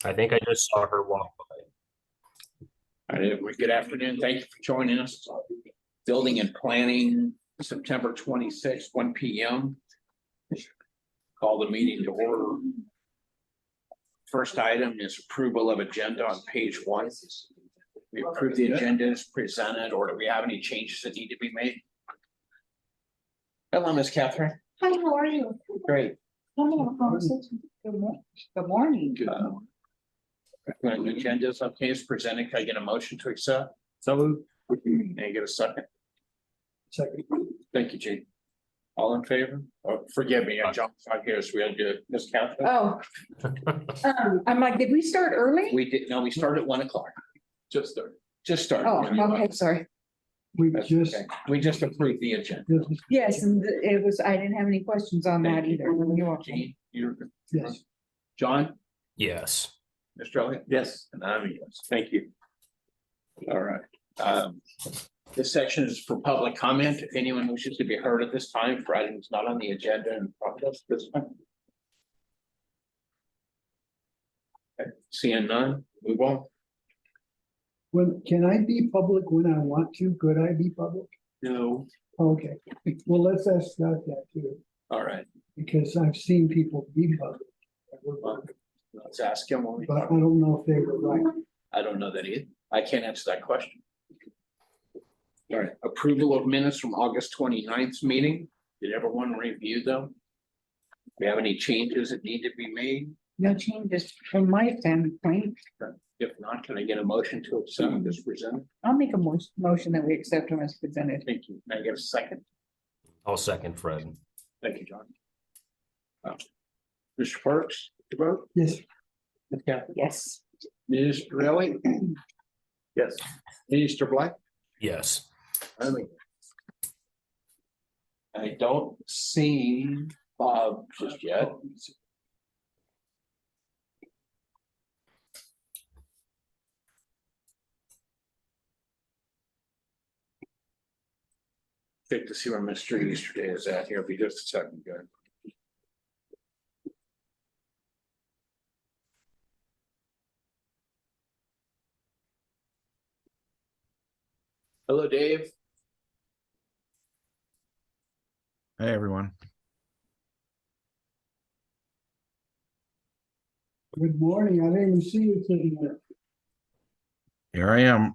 I think I just saw her walk by. All right, good afternoon. Thank you for joining us. Building and Planning, September 26th, 1 p.m. Call the meeting to order. First item is approval of agenda on page 1. We approve the agenda as presented, or do we have any changes that need to be made? Hello, Miss Catherine. Hi, how are you? Great. Good morning. Agenda's okay as presented. Can I get a motion to accept? So, can I get a second? Second. Thank you, Gene. All in favor? Oh, forgive me, I jumped out here, so we had to, Miss Catherine. Oh. I'm like, did we start early? We did, no, we started at 1 o'clock. Just started. Oh, okay, sorry. We That's just, okay. We just approved the agenda. Yes, and it was, I didn't have any questions on that either. You're welcome. Gene, you're good. yes, John, Yes. Mr. Elliott? Yes. And I'm a yes. Thank you. All right. This section is for public comment. If anyone wishes to be heard at this time for items not on the agenda and process this time. Okay, seeing none, move on. can I be public when I want to? Could I be public? No. Okay, well, let's ask Scott that too, All right, because I've seen people be public. let's ask him. When we But I don't know if they were right. I don't know that either. I can't answer that question. All right, approval of minutes from August 29th meeting. Did everyone review them? Do we have any changes that need to be made? No changes from my standpoint. If not, can I get a motion to accept this presented? I'll make a motion that we accept them as presented. Thank you. Can I get a second? I'll second Fred. Thank you, John. Mr. Parks, you vote? Yes, Yes. Mr. Relly? Yes. Mr. Black? Yes. I don't see Bob just yet. Check to see where Mr. Easterday is at here. Be just a second, good. Hello, Dave. Hey, everyone. good morning. I didn't even see you sitting there. Here I am.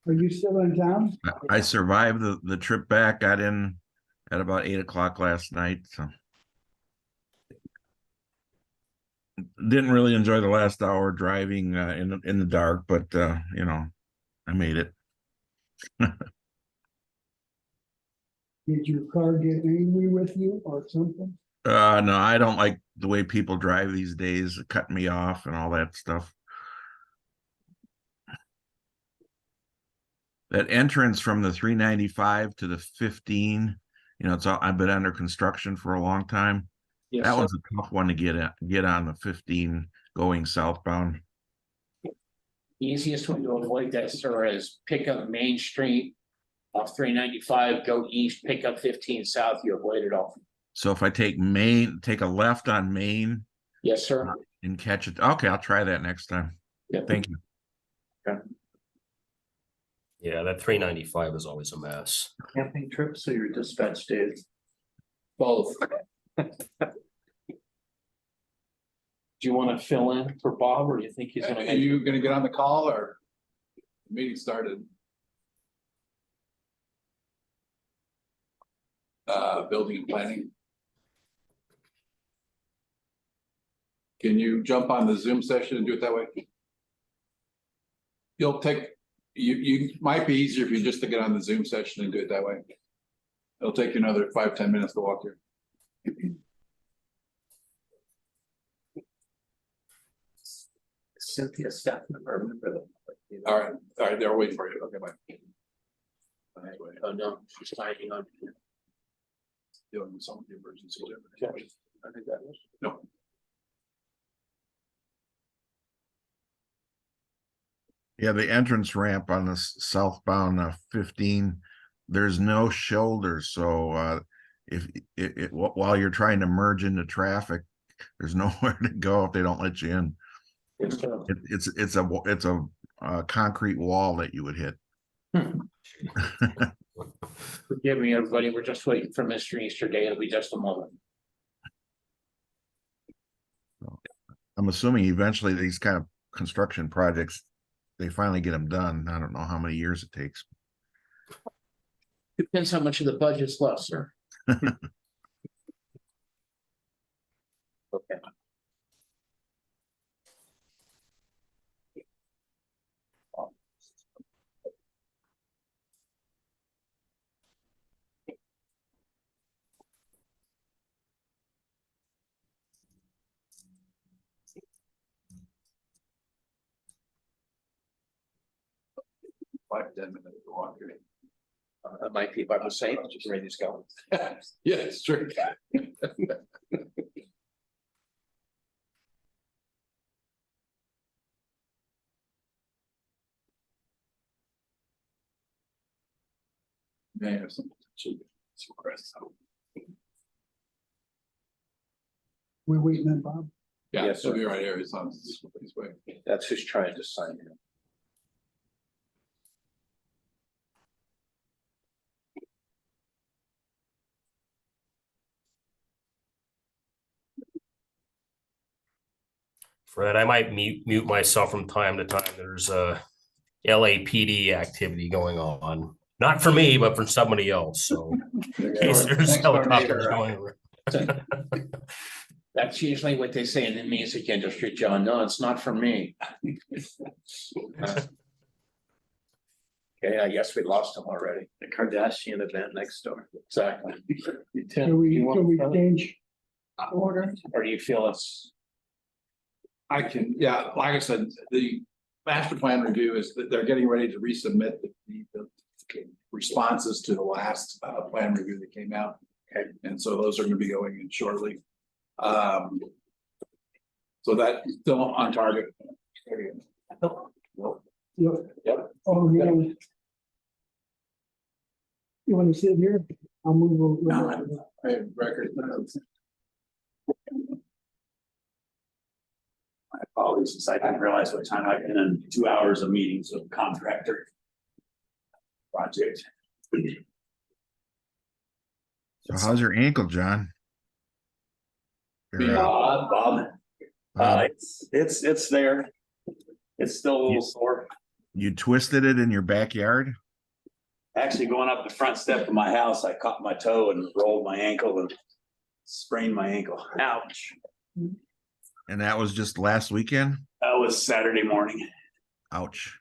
Are you still in town? I survived the trip back. Got in at about 8 o'clock last night. So didn't really enjoy the last hour driving in the dark, but you know, I made it. Did your car get angry with you or something? No, I don't like the way people drive these days, cutting me off and all that stuff. That entrance from the 395 to the 15, you know, I've been under construction for a long time. Yes, That sir. was a tough one to get on the 15 going southbound. Easiest way to avoid that, sir, is pick up Main Street off 395, go east, pick up 15 south, you avoid it all. So if I take a left on Main Yes, sir. and catch it. Okay, I'll try that next time. Yeah. Thank you. Yeah, that 395 is always a mess. Camping trips or your dispatch days? Both. Do you want to fill in for Bob, or do you think he's gonna? Are you gonna get on the call or? The meeting started. Building and planning. Can you jump on the Zoom session and do it that way? You'll take, you might be easier if you just to get on the Zoom session and do it that way. It'll take you another 5-10 minutes to walk through. Cynthia staff member, remember that. All right, they're waiting for you. Okay, bye. Oh, no, she's signing on. Dealing with some of the emergency. I think that was. No. Yeah, the entrance ramp on the southbound 15, there's no shoulder. So if while you're trying to merge into traffic, there's nowhere to go if they don't let you in. Yes, sir. It's a concrete wall that you would hit. Forgive me, everybody, we're just waiting for Mr. Easter Day, it'll be just a moment. I'm assuming eventually these kind of construction projects, they finally get them done. I don't know how many years it takes. Depends how much of the budget's left, sir. Okay. Five, 10 minutes to walk here. That might be about the same, just ready to go. Yeah, it's true. May have some requests. We're waiting on Bob. Yeah, Yes, he'll sir. be right here. He's on his way. That's who's trying to sign it. Fred, I might mute myself from time to time. There's a LAPD activity going on. Not for me, but for somebody else. So in case there's helicopters going around. That's usually what they say in the music industry, John. No, it's not for me. Okay, I guess we lost him already. The Kardashian event next door. Exactly. Can we change order? Or do you feel it's, I can, yeah, like I said, the master plan review is that they're getting ready to resubmit the responses to the last plan review that came out. Okay. And so those are gonna be going in shortly. So that's still on target. Yep. Oh, yeah. You want to sit here? I'll move over. No, I have record. My apologies, since I didn't realize what time I've been in 2 hours of meetings with contractor project. So how's your ankle, John? You're, Bob, it's there. It's still a little sore. you twisted it in your backyard? Actually, going up the front step of my house, I caught my toe and rolled my ankle and sprained my ankle. Ouch. And that was just last weekend? That was Saturday morning. Ouch.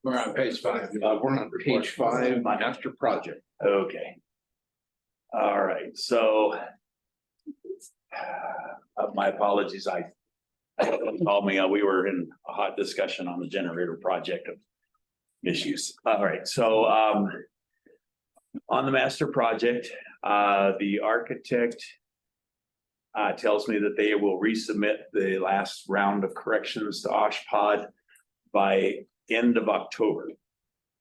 We're on page 5. we're on page 5, my master project. Okay. All right, so my apologies, I called me, we were in a hot discussion on the generator project of issues. All right, so on the master project, the architect tells me that they will resubmit the last round of corrections to OSHPD by end of October.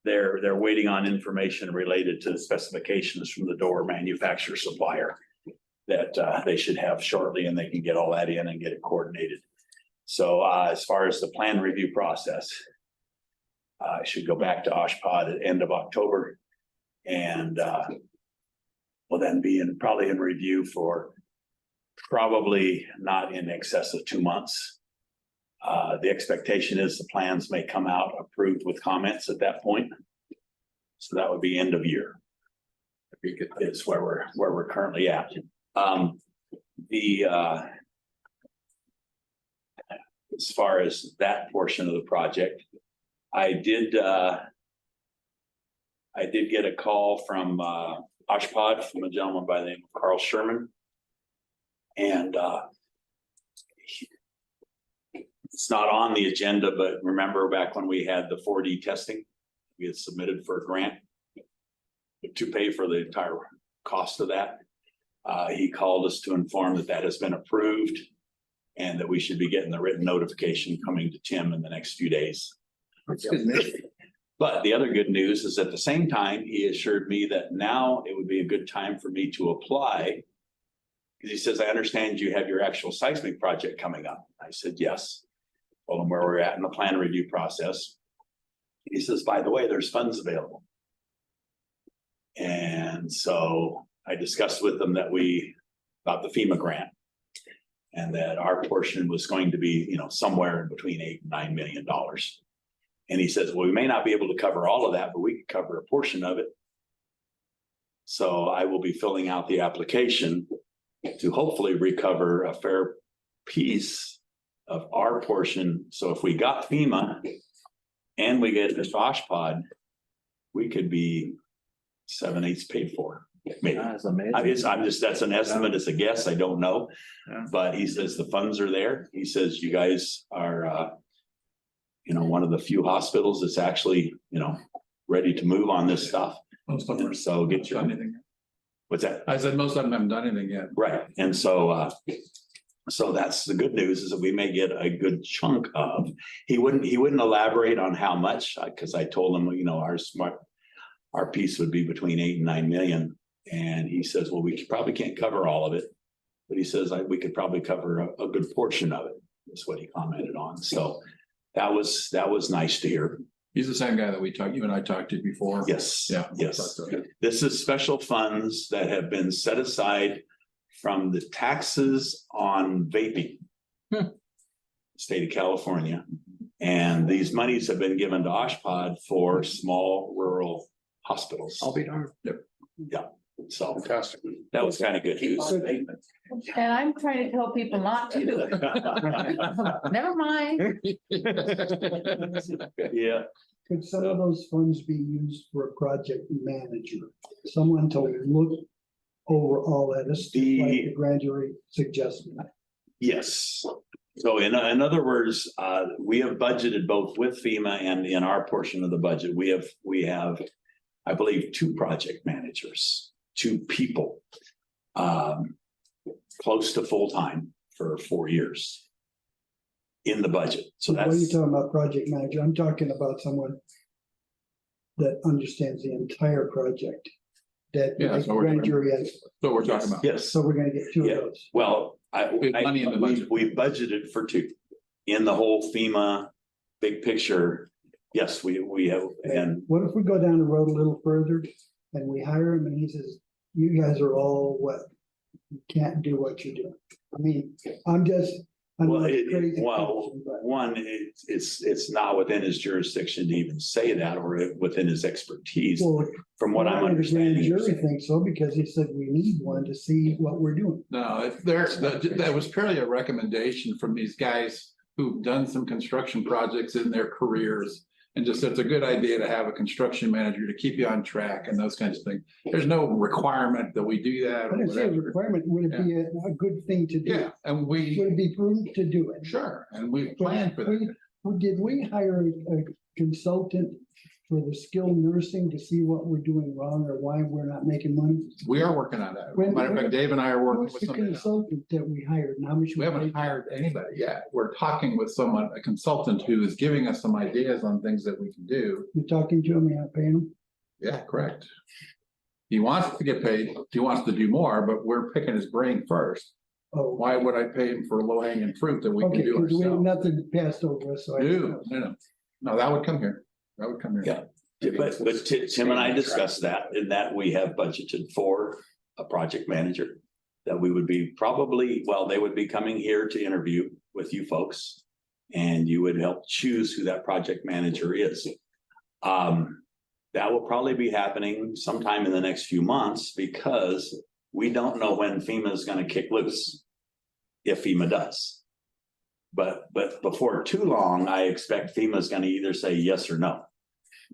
They're waiting on information related to the specifications from the door manufacturer supplier that they should have shortly, and they can get all that in and get it coordinated. So as far as the plan review process, I should go back to OSHPD at end of October, and will then be probably in review for probably not in excess of 2 months. The expectation is the plans may come out approved with comments at that point. So that would be end of year. Is where we're currently at. As far as that portion of the project, I did get a call from OSHPD from a gentleman by the name of Carl Sherman. And it's not on the agenda, but remember back when we had the 4D testing, we had submitted for a grant to pay for the entire cost of that. He called us to inform that that has been approved and that we should be getting the written notification coming to Tim in the next few days. That's good news. But the other good news is at the same time, he assured me that now it would be a good time for me to apply. Because he says, I understand you have your actual seismic project coming up. I said, yes. Told him where we're at in the plan review process. He says, by the way, there's funds available. And so I discussed with them about the FEMA grant. And that our portion was going to be, somewhere in between $8 and $9 million. And he says, well, we may not be able to cover all of that, but we could cover a portion of it. So I will be filling out the application to hopefully recover a fair piece of our portion. So if we got FEMA and we get this OSHPOD, we could be 7/8 paid for. Maybe. That's amazing. That's an estimate, it's a guess, I don't know. Yeah. But he says the funds are there. He says you guys are, one of the few hospitals that's actually, ready to move on this stuff. Most of them are So get done your, anything. what's that? I said most of them haven't done anything yet. Right, and so that's the good news is that we may get a good chunk of, he wouldn't elaborate on how much, because I told him, our piece would be between 8 and 9 million. And he says, well, we probably can't cover all of it, but he says we could probably cover a good portion of it. That's what he commented on. So that was nice to hear. He's the same guy that you and I talked to before. Yes. Yeah. Yes. This is special funds that have been set aside from the taxes on vaping. State of California. And these monies have been given to OSHPOD for small rural hospitals. I'll be darned. Yeah. So Fantastic. that was kind of good news. And I'm trying to tell people not to. Never mind. Yeah. Could some of those funds be used for a project manager? Someone to look over all that, like the grand jury suggested. Yes. So in other words, we have budgeted both with FEMA and in our portion of the budget, we have, I believe, 2 project managers, 2 people, close to full-time for 4 years in the budget. So What are you that's, talking about, project manager? I'm talking about someone that understands the entire project. That Yeah, that's what we're grand doing. jury has, So we're talking about. yes. so we're gonna get 2 Yeah. of those. Well, We have money in the budget. we budgeted for 2 in the whole FEMA big picture. Yes, we have, and What if we go down the road a little further and we hire him and he says, you guys are all what? You can't do what you're doing. I mean, I'm well, not crazy. person, but- one, it's not within his jurisdiction to even say that or within his expertise, Well, from what I'm the grand understanding. jury thinks so because he said we need one to see what we're doing. No, that was purely a recommendation from these guys who've done some construction projects in their careers. And just, it's a good idea to have a construction manager to keep you on track and those kinds of things. There's no requirement that we do that I or didn't say a whatever. requirement, would it be a good thing to do? Yeah, and Would it be prudent to do it? sure, and we planned for that. Did we hire a consultant for the skilled nursing to see what we're doing wrong or why we're not making money? We are working on that. When- Matter of fact, Dave and I are working Who's with the somebody else. consultant that we hired? And how much? We haven't hired anybody yet. We're talking with someone, a consultant who is giving us some ideas on things that we can do. You're talking to him, you're not paying him? Yeah, correct. He wants to get paid. He wants to do more, but we're picking his brain first. Oh, Why would I pay him for low hanging fruit that we can okay, do because we have ourselves? nothing passed over us, so. No, that would come here. That would come here. Yeah. But Tim and I discussed that, in that we have budgeted for a project manager. That we would be they would be coming here to interview with you folks. And you would help choose who that project manager is. That will probably be happening sometime in the next few months because we don't know when FEMA is going to kick loose. If FEMA does. But before too long, I expect FEMA is going to either say yes or no.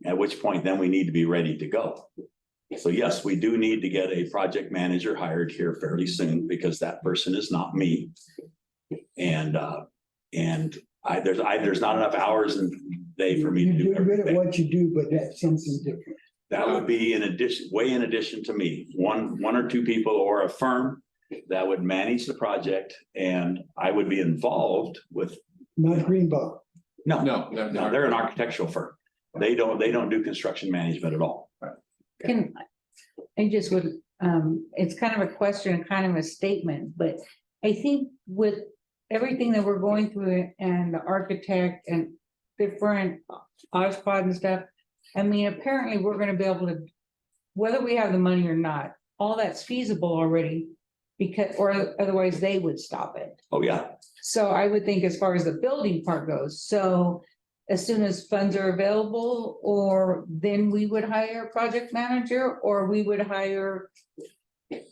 At which point then we need to be ready to go. So yes, we do need to get a project manager hired here fairly soon because that person is not me. And there's not enough hours in the day for me to do You're good at everything. what you do, but that's something different. That would be in addition to me, one or 2 people or a firm that would manage the project and I would be involved with. Not Greenbaugh. No, No, they're an architectural firm. They don't do construction management at all. Can, I just would, it's kind of a question, kind of a statement, but I think with everything that we're going through and the architect and different OSPOD and stuff. I mean, apparently we're gonna be able to, whether we have the money or not, all that's feasible already. Because, or otherwise they would stop it. Oh, yeah. So I would think as far as the building part goes, so as soon as funds are available, or then we would hire a project manager, or we would hire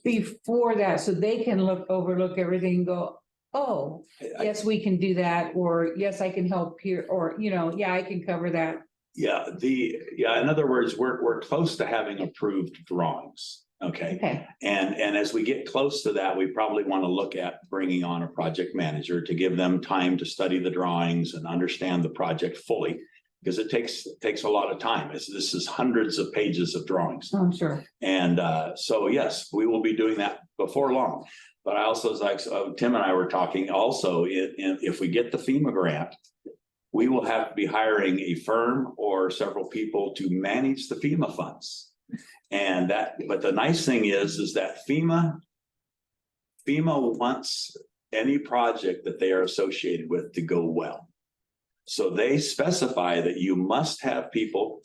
before that, so they can overlook everything and go, oh, yes, we can do that, or yes, I can help here, or, yeah, I can cover that. Yeah, in other words, we're close to having approved drawings. Okay. Okay, And as we get close to that, we probably want to look at bringing on a project manager to give them time to study the drawings and understand the project fully. Because it takes a lot of time. This is hundreds of pages of drawings. I'm sure. And so, yes, we will be doing that before long. But I also, Tim and I were talking also, if we get the FEMA grant, we will have to be hiring a firm or several people to manage the FEMA funds. And but the nice thing is that FEMA wants any project that they are associated with to go well. So they specify that you must have people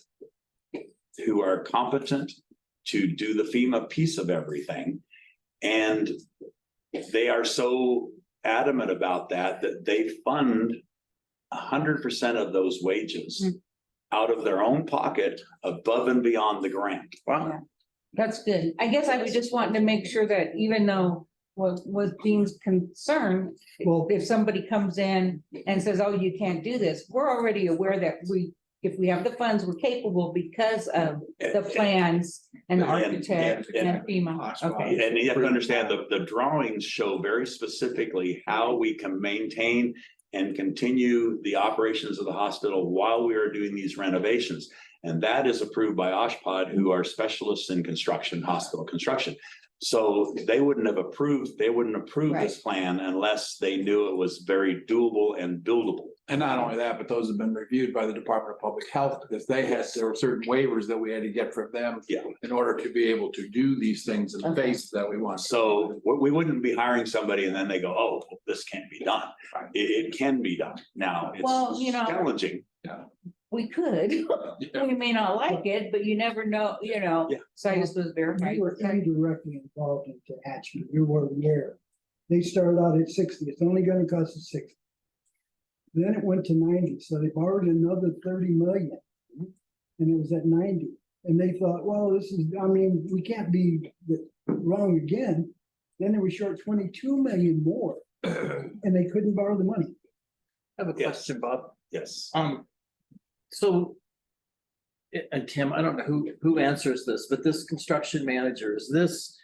who are competent to do the FEMA piece of everything. And they are so adamant about that they fund 100% of those wages out of their own pocket above and beyond the grant. Yeah, that's good. I guess I was just wanting to make sure that even though was Dean's concern, Well, if somebody comes in and says, oh, you can't do this, we're already aware that if we have the funds, we're capable because of the plans and the architect and FEMA. Okay, And you have to understand the drawings show very specifically how we can maintain and continue the operations of the hospital while we are doing these renovations. And that is approved by OSPOD, who are specialists in construction, hospital construction. So they wouldn't approve this plan unless they knew it was very doable and buildable. And not only that, but those have been reviewed by the Department of Public Health, because there were certain waivers that we had to get from them. Yeah. In order to be able to do these things in the face that we want. So we wouldn't be hiring somebody and then they go, oh, this can't be done. It can be done. Now, Well, it's challenging. we could, we may not like it, but you never know, Yeah. so I just was verifying. you were indirectly involved into Hatchment. You were there. They started out at 60. It's only gonna cost us 60. Then it went to 90, so they borrowed another 30 million. And it was at 90. And they thought, well, we can't be wrong again. Then they were short 22 million more. And they couldn't borrow the money. I have a question, Bob. Yes. So, and Tim, I don't know who answers this, but this construction manager, is this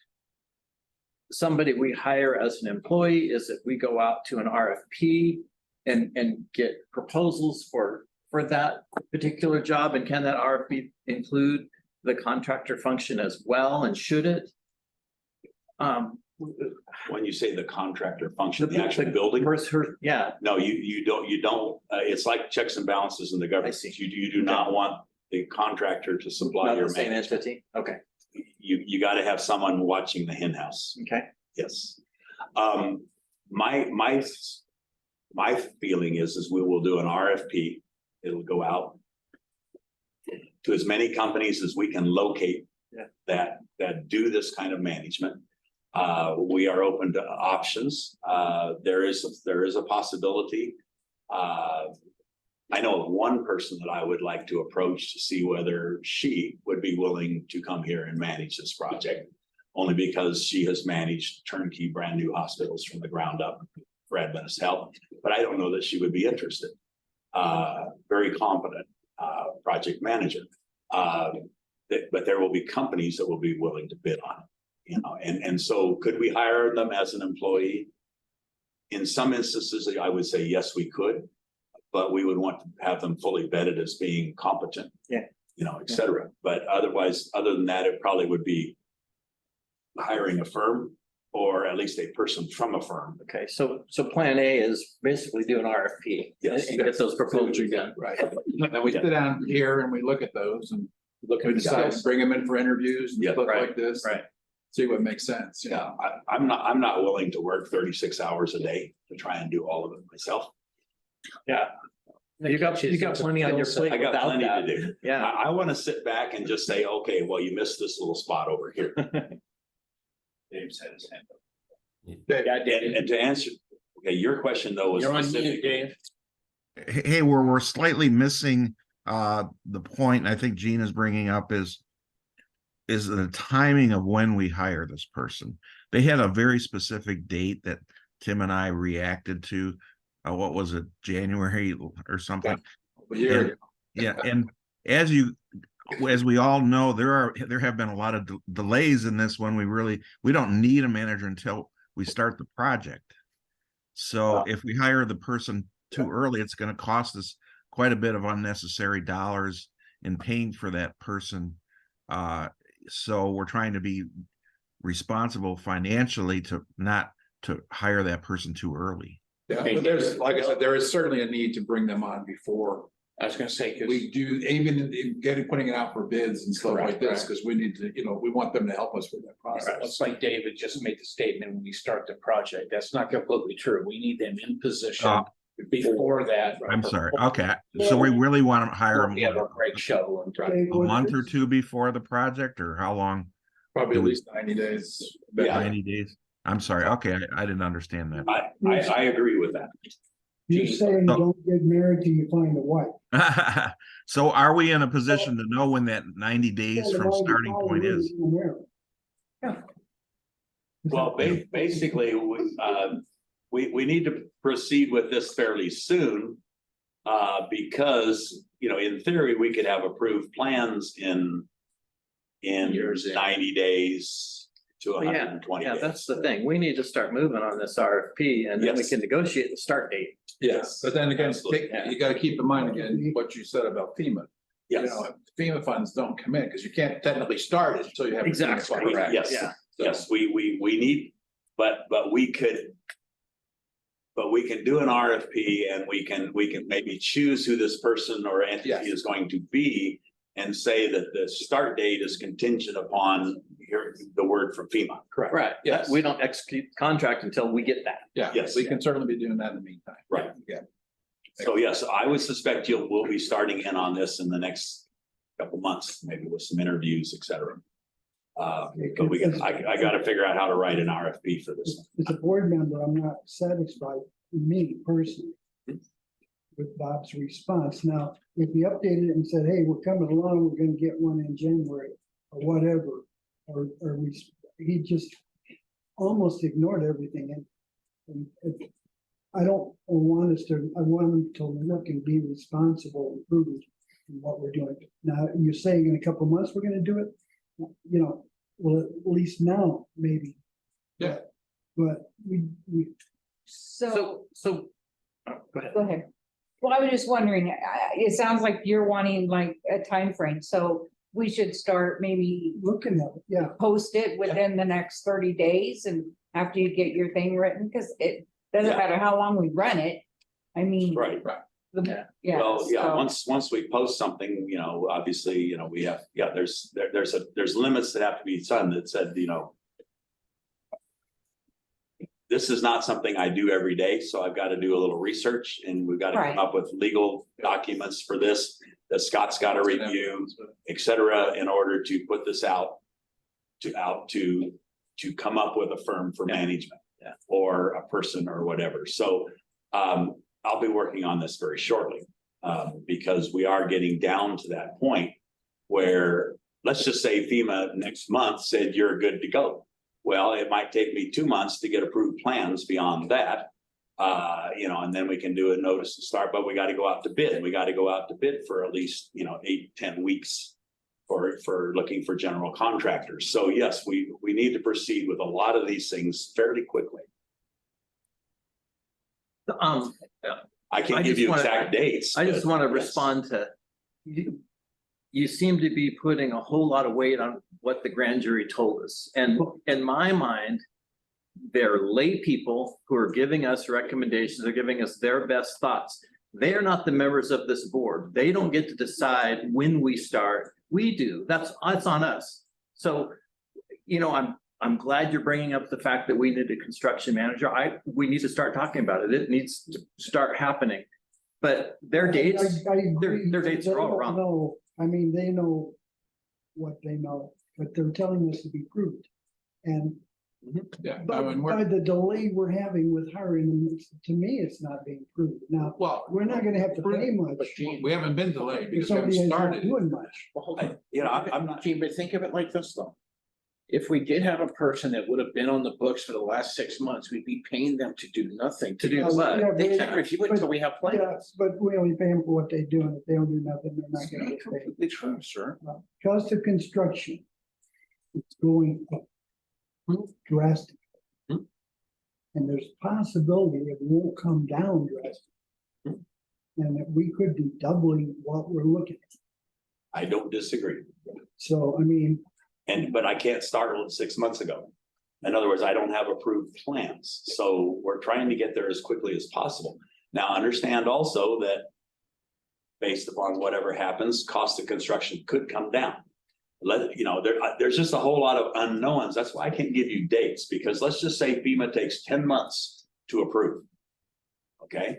somebody we hire as an employee? Is it we go out to an RFP and get proposals for that particular job? And can that RFP include the contractor function as well? And should it? When you say the contractor function, the actual building? Yeah. No, you don't, it's like checks and balances in the government. You do not want the contractor to supply Not your the same management. entity? Okay, You got to have someone watching the hen house. okay. Yes. My feeling is we will do an RFP. It'll go out to as many companies as we can locate that do this kind of management. We are open to options. There is a possibility. I know of one person that I would like to approach to see whether she would be willing to come here and manage this project, only because she has managed turnkey brand new hospitals from the ground up for Adventist Health. But I don't know that she would be interested. Very competent project manager. But there will be companies that will be willing to bid on it. And so could we hire them as an employee? In some instances, I would say yes, we could, but we would want to have them fully vetted as being competent. Yeah. Et cetera. But otherwise, other than that, it probably would be hiring a firm or at least a person from a firm. Okay, so plan A is basically do an RFP. Yes. And get those proposals done. Right. And we sit down here and we look at those and we decide to bring them in for interviews and Yeah, stuff right, like this. right. see what makes sense. you Yeah, know. I'm not willing to work 36 hours a day to try and do all of it myself. Yeah. You got plenty on your plate I got without plenty that. to do. Yeah. I want to sit back and just say, okay, well, you missed this little spot over here. Dave's had his hand up. And to answer, okay, your question though was You're on mute, specific. Dave. Hey, we're slightly missing the point I think Gene is bringing up is the timing of when we hire this person. They had a very specific date that Tim and I reacted to. What was it, January or something? Here, Yeah, and as we all know, there have been a lot of delays in this when we don't need a manager until we start the project. So if we hire the person too early, it's going to cost us quite a bit of unnecessary dollars in paying for that person. So we're trying to be responsible financially to not to hire that person too early. yeah, but there's, like I said, there is certainly a need to bring them on before I was gonna say, cause we do, even putting it out for bids and stuff like this, because we need to, we want them to help us with that process. it's like David just made the statement when we start the project. That's not completely true. We need them in position before that. I'm sorry. Okay, so we really want to hire We have them a great show. Dave, a month or two before the project, or how long? Probably at least 90 days. Yeah. 90 days. I'm sorry. Okay, I didn't understand that. I agree with that. You're saying don't get married till you find a wife. So are we in a position to know when that 90 days from starting point is? Well, basically, we need to proceed with this fairly soon. Because, in theory, we could have approved plans in 90 days to 120 Yeah, days. that's the thing. We need to start moving on this RFP and then we Yes. can negotiate the start date. Yes, but then again, Absolutely. you gotta keep in mind again, what you said about FEMA. Yes, FEMA funds don't come in, because you can't technically start it until you have. a FEMA Exactly. fund. Correct. Yes. Yeah. yes, we need, but we can do an RFP and we can maybe choose who this person or entity Yes. is going to be and say that the start date is contingent upon the word from FEMA. Correct. Right. Yes. We don't execute contract until we get that. Yeah, Yes. we can certainly be doing that in the meantime. Right. Yeah. So yes, I would suspect we'll be starting in on this in the next couple months, maybe with some interviews, et cetera. But I gotta figure out how to write an RFP for this. As a board member, I'm not satisfied, me personally, with Bob's response. Now, if he updated it and said, hey, we're coming along, we're gonna get one in January or whatever, he just almost ignored everything. And I don't want us to, I want him to look and be responsible and prudent in what we're doing. Now, you're saying in a couple of months, we're gonna do it, well, at least now, maybe. Yeah. But we So, So, go ahead. go ahead. Well, I was just wondering, it sounds like you're wanting like a time frame, so we should start maybe looking at it, yeah. post it within the next 30 days and after you get your thing written, because it doesn't Yeah. matter how long we run it. I mean. Right. Yeah. Well, yeah, so- once we post something, obviously, we have, there's limits that have to be done that said, this is not something I do every day, so I've got to do a little research and we've got to Right. come up with legal documents for this that Scott's got to review, et cetera, in order to put this out to come up with a firm for management. Yeah. Or a person or whatever. So I'll be working on this very shortly. Because we are getting down to that point where, let's just say FEMA next month said you're good to go. Well, it might take me 2 months to get approved plans beyond that. And then we can do a notice to start, but we got to go out to bid. We got to go out to bid for at least, 8-10 weeks for looking for general contractors. So yes, we need to proceed with a lot of these things fairly quickly. I can't give you exact dates. I just but want to yes. respond to you. You seem to be putting a whole lot of weight on what the grand jury told us. And in my mind, they're lay people who are giving us recommendations, they're giving us their best thoughts. They are not the members of this board. They don't get to decide when we start. We do. That's on us. So, I'm glad you're bringing up the fact that we need a construction manager. We need to start talking about it. It needs to start happening. But their dates, I agree. their dates They are all don't wrong. know. I mean, they know what they know, but they're telling us to be prudent. And Yeah, I but mean, by the delay we're having with hiring them, to me, it's not being prudent. Now, well, we're not gonna have to pay much. we haven't been delayed If because we haven't somebody is not started. doing much. Well, hold I, on. you know, I'm not, Gene, but think of it like this though. If we did have a person that would have been on the books for the last 6 months, we'd be paying them to do nothing. To do Uh, what? yeah, They but- can't review it until we have plans. Yeah, but we only pay them for what they do, and if they don't do nothing, they're not gonna get paid. Completely true, sir. Cost of construction. It's going up drastically. Hmm. And there's possibility it won't come down drastically. And that we could be doubling what we're looking at. I don't disagree. So, I mean, But I can't start with 6 months ago. In other words, I don't have approved plans, so we're trying to get there as quickly as possible. Now, understand also that based upon whatever happens, cost of construction could come down. There's just a whole lot of unknowns. That's why I can't give you dates, because let's just say FEMA takes 10 months to approve. Okay?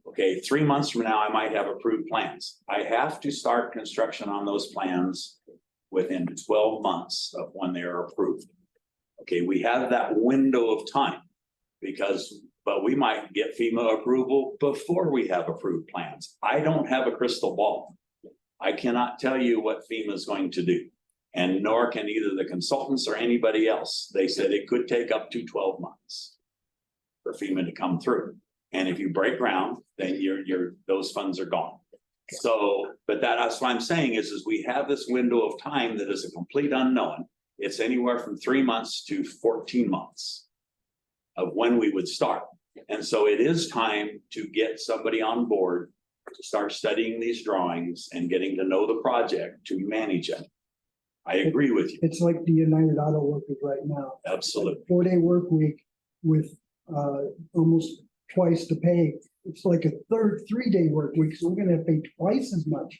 Okay, 3 months from now, I might have approved plans. I have to start construction on those plans within 12 months of when they are approved. Okay, we have that window of time but we might get FEMA approval before we have approved plans. I don't have a crystal ball. I cannot tell you what FEMA is going to do, and nor can either the consultants or anybody else. They said it could take up to 12 months for FEMA to come through. And if you break ground, then those funds are gone. So, but that's what I'm saying is we have this window of time that is a complete unknown. It's anywhere from 3 months to 14 months of when we would start. And so it is time to get somebody on board to start studying these drawings and getting to know the project to manage it. I agree with you. it's like the United Auto Workers right now. Absolutely. 4-day work week with almost twice the pay. It's like a 3-day work week, so we're gonna have to pay twice as much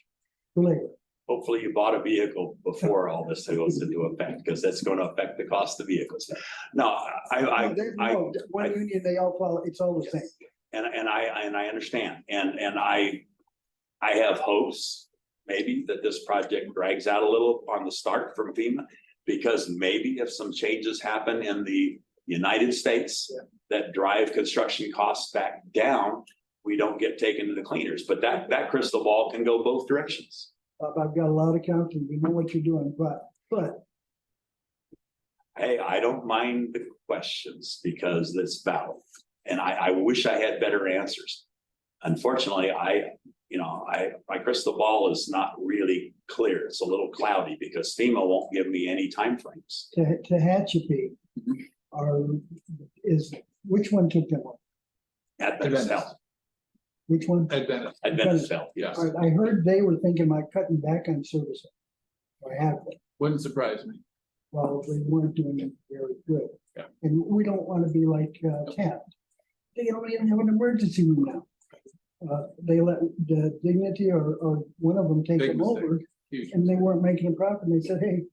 for labor. Hopefully you bought a vehicle before all this goes into effect, because that's going to affect the cost of vehicles. No, One union, they all follow, it's all the same. And I understand, and I have hopes maybe that this project drags out a little on the start from FEMA, because maybe if some changes happen in the United States that drive construction costs back down, we don't get taken to the cleaners. But that crystal ball can go both directions. I've got a lot of accountants, you know what you're doing, but Hey, I don't mind the questions because it's valid. And I wish I had better answers. Unfortunately, my crystal ball is not really clear. It's a little cloudy because FEMA won't give me any timeframes. to Tehachapi which one took them up? Adventist Health, Which one? Adventist Health, yes. I heard they were thinking about cutting back on service. I have, Wouldn't surprise me. well, they weren't doing it very good. Yeah. And we don't want to be like Taft. They don't even have an emergency room now. They let the Dignity or one of them take Big them mistake. over, Huge. and they weren't making a profit, and they said, hey,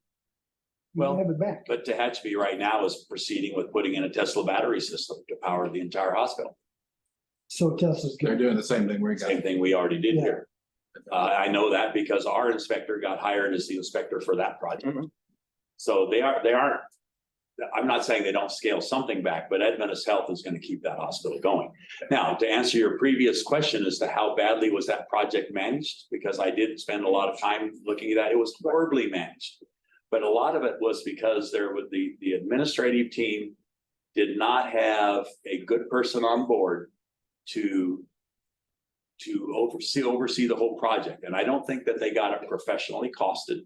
you Well, can have it back. But Tehachapi right now is proceeding with putting in a Tesla battery system to power the entire hospital. So Tesla's They're good. doing the same thing we got. Same thing we already did Yeah. here. I know that because our inspector got hired as the inspector for that project. Mhm. So they aren't, I'm not saying they don't scale something back, but Adventist Health is going to keep that hospital going. Now, to answer your previous question as to how badly was that project managed, because I did spend a lot of time looking at that, it was horribly managed. But a lot of it was because the administrative team did not have a good person on board to oversee the whole project. And I don't think that they got it professionally costed.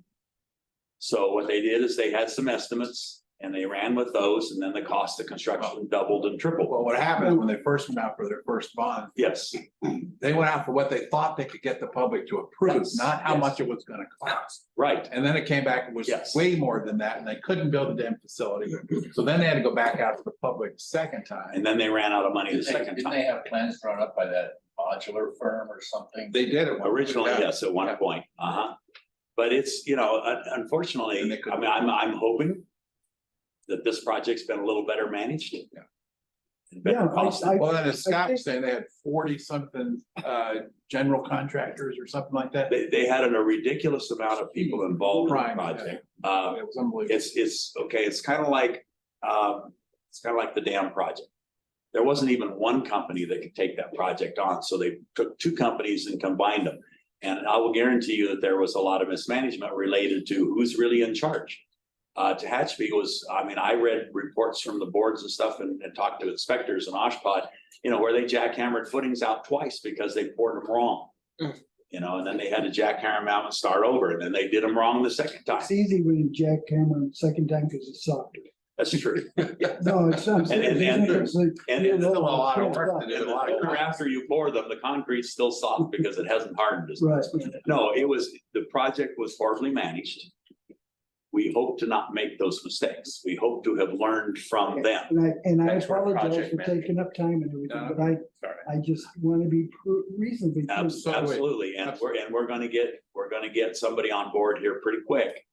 So what they did is they had some estimates and they ran with those, and then the cost of construction doubled and tripled. Well, what happened when they first went out for their first bond, Yes, they went out for what they thought they could get the public to approve, Yes, not how yes. much it was gonna cost. right. And then it came back, it was Yes. way more than that, and they couldn't build a damn facility. So then they had to go back out to the public second time. And then they ran out of money the second Didn't time. they have plans drawn up by that modular firm or something? They did it. Originally, Yeah. yes, at one point, But it's, unfortunately, And they couldn't- I'm hoping that this project's been a little better managed. Yeah. And better Yeah, cost. I- Well, then as Scott think- was saying, they had 40-something general contractors or something like that. They had a ridiculous amount of people involved in the Right, project. It was unbelievable. It's okay, it's kind of like the dam project. There wasn't even one company that could take that project on, so they took two companies and combined them. And I will guarantee you that there was a lot of mismanagement related to who's really in charge. Tehachapi was, I mean, I read reports from the boards and stuff and talked to inspectors in Oshkosh, you know, where they jackhammered footings out twice because they poured them wrong. You know, and then they had to jackhammer them out and start over, and then they did them wrong the second time. It's easy when you jackhammer the second time because it's soft. That's true. No, it's not. And it's a lot of work to do. And a lot of, after you pour them, the concrete's still soft because it hasn't hardened as much. Right. No, the project was horribly managed. We hope to not make those mistakes. We hope to have learned from them. And I That's where apologize project for manager- taking up time and everything, but Sorry. I just want to be reasonably. Absolutely, and we're gonna get somebody on board here pretty quick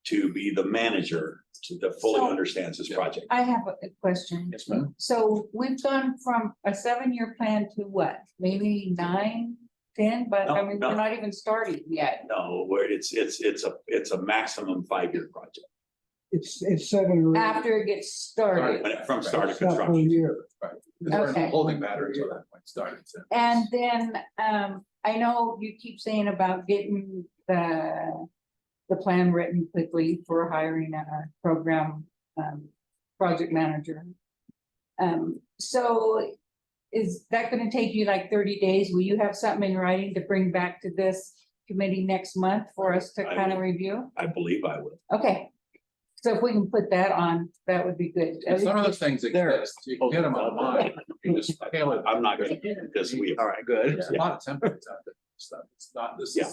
to be the manager that fully So- understands this project. I have a question. Yes, ma'am. So we've gone from a 7-year plan to what? Maybe 9, 10, but I No, mean, no. we're not even started yet. No, where it's a maximum 5-year project It's 7 or 8. After it gets started. from start of It's not per construction. year. There's Okay. a holding pattern until that point started. So. And then, I know you keep saying about getting the plan written quickly for hiring a program, project manager. So is that gonna take you like 30 days? Will you have something in writing to bring back to this committee next month for us to I kind of will. review? I believe I would. Okay. So if we can put that on, that would be good. Some of those things There. exist. You can get them online. You can just tailor. I'm not gonna, because we, All right, good. There's a lot of templates out there. Stuff. It's not this. Yeah.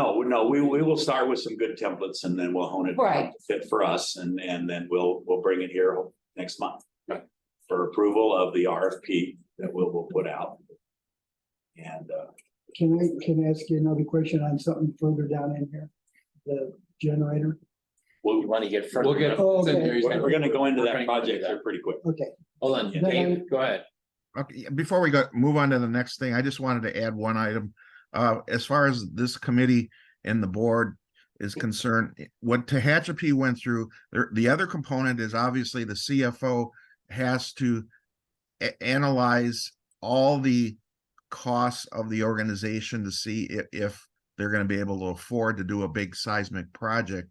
no, we will start with some good templates and then we'll hone it. Right. to Fit for us and then we'll bring it here next month. For approval of the RFP that we'll put out. And, Can I ask you another question on something further down in here? The generator? we'll, You want to get further. We'll get. Oh, it's in okay. here. He's we're gonna- gonna go into we're that gonna go into project that. here pretty quick. Okay. Hold on, Yeah. Dave, go ahead. Okay, before we move on to the next thing, I just wanted to add one item. As far as this committee and the board is concerned, what Tehachapi went through, the other component is obviously the CFO has to analyze all the costs of the organization to see if they're going to be able to afford to do a big seismic project.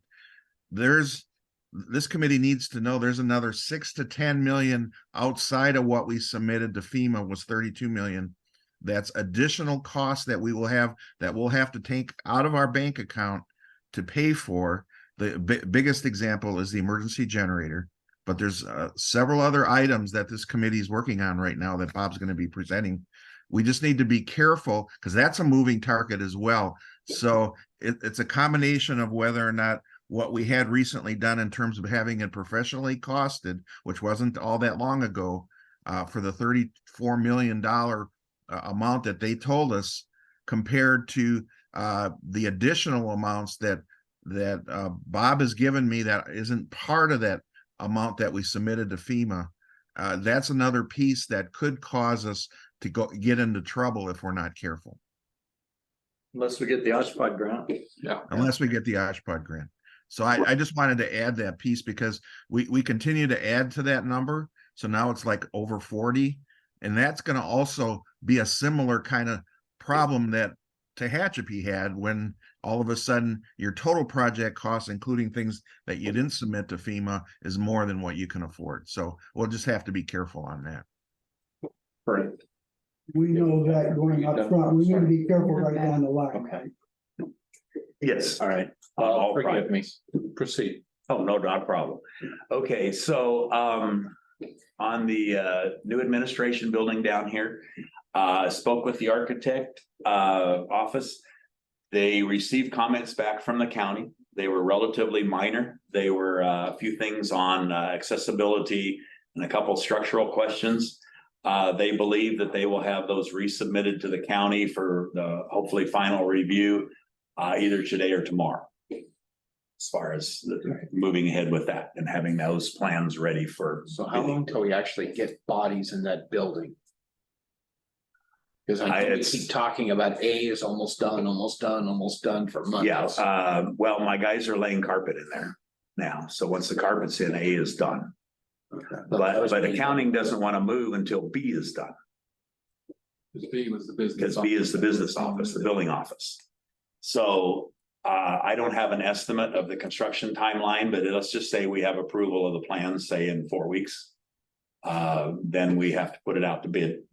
This committee needs to know there's another 6 to 10 million outside of what we submitted to FEMA was 32 million. That's additional costs that we'll have to take out of our bank account to pay for. The biggest example is the emergency generator, but there's several other items that this committee is working on right now that Bob's going to be presenting. We just need to be careful because that's a moving target as well. So it's a combination of whether or not what we had recently done in terms of having it professionally costed, which wasn't all that long ago, for the $34 million amount that they told us, compared to the additional amounts that Bob has given me that isn't part of that amount that we submitted to FEMA. That's another piece that could cause us to get into trouble if we're not careful. Unless we get the Oshkosh grant. Yeah. Unless we get the Oshkosh grant. So I just wanted to add that piece because we continue to add to that number. So now it's like over 40. And that's going to also be a similar kind of problem that Tehachapi had when all of a sudden your total project costs, including things that you didn't submit to FEMA, is more than what you can afford. So we'll just have to be careful on that. Right. We know that going up front. We need to be careful right down the line. Okay. Yes. All right. All Forgive me. Proceed. Oh, no, not a problem. Okay, so on the new administration building down here, spoke with the architect office. They received comments back from the county. They were relatively minor. They were a few things on accessibility and a couple structural questions. They believe that they will have those resubmitted to the county for the hopefully final review either today or tomorrow. as far as moving ahead with that and having those plans ready for. So how long till we actually get bodies in that building? Because I know we it's- keep talking about A is almost done, almost done, almost done for months. Yeah, well, my guys are laying carpet in there now. So once the carpet's in, A is done. Okay. But accounting doesn't want to move until B is done. Because B was the business. Because B is the business office, the building office. So I don't have an estimate of the construction timeline, but let's just say we have approval of the plan, say in 4 weeks. Then we have to put it out to bid.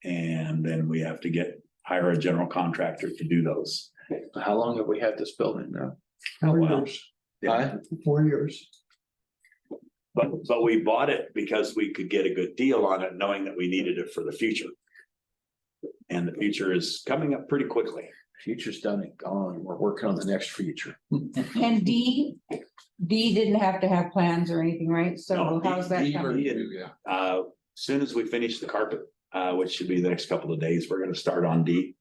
And then we have to hire a general contractor to do those. How long have we had this building now? 4 well, years, Yeah. 4 years. But we bought it because we could get a good deal on it, knowing that we needed it for the future. And the future is coming up pretty quickly. Future's done and gone. We're working on the next future. And D didn't have to have plans or anything, right? So No, how's that D- coming? Yeah. As soon as we finish the carpet, which should be the next couple of days, we're gonna start on D.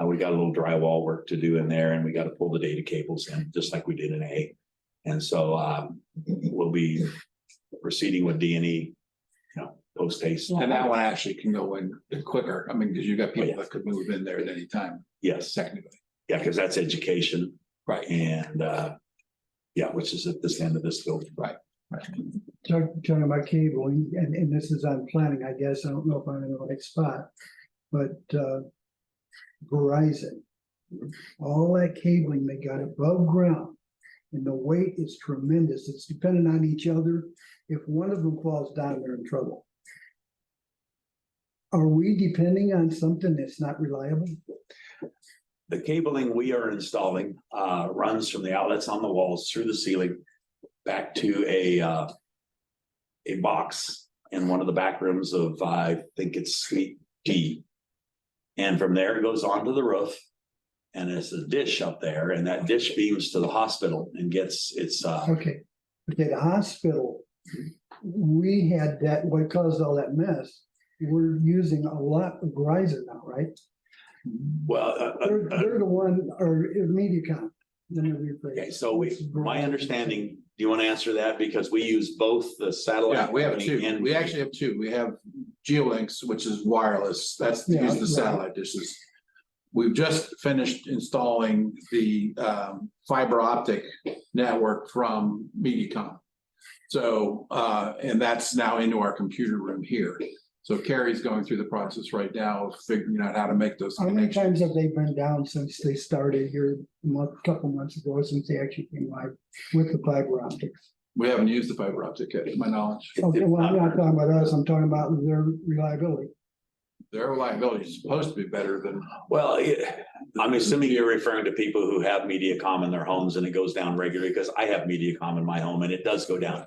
We got a little drywall work to do in there and we got to pull the data cables in, just like we did in A. And so we'll be proceeding with D&E, post haste. And that one actually can go in quicker. I mean, because you got people that could move in there at any time, Yes, technically. yeah, because that's education Right. and which is at this end of this building. Right. Talking about cabling, and this is on planning, I guess, I don't know if I'm in the right spot, but Verizon. All that cabling they got above ground, and the weight is tremendous, it's dependent on each other. If one of them falls down, they're in trouble. Are we depending on something that's not reliable? The cabling we are installing runs from the outlets on the walls through the ceiling back to a box in one of the back rooms of, I think it's Suite D. And from there it goes onto the roof and there's a dish up there and that dish beams to the hospital and gets its Okay, the hospital, we had that, what caused all that mess, we're using a lot of Verizon now, right? well, They're the one, or MediaCom. Let me rephrase. okay, so my understanding, do you want to answer that? Because we use both the satellite. Yeah, we have company two. and We actually have two. We have GeoLinks, which is wireless. That's Yeah, use the right. satellite dishes. We've just finished installing the fiber optic network from MediaCom. So, and that's now into our computer room here. So Carrie's going through the process right now of figuring out how to make those How many connections. times have they been down since they started here a couple months ago, since they actually came live with the fiber optics? We haven't used the fiber optic yet, to my knowledge. Okay, well, I'm not talking about us, I'm talking about their reliability. Their reliability is supposed to be better than. Well, I'm assuming you're referring to people who have MediaCom in their homes and it goes down regularly, because I have MediaCom in my home and it does go down.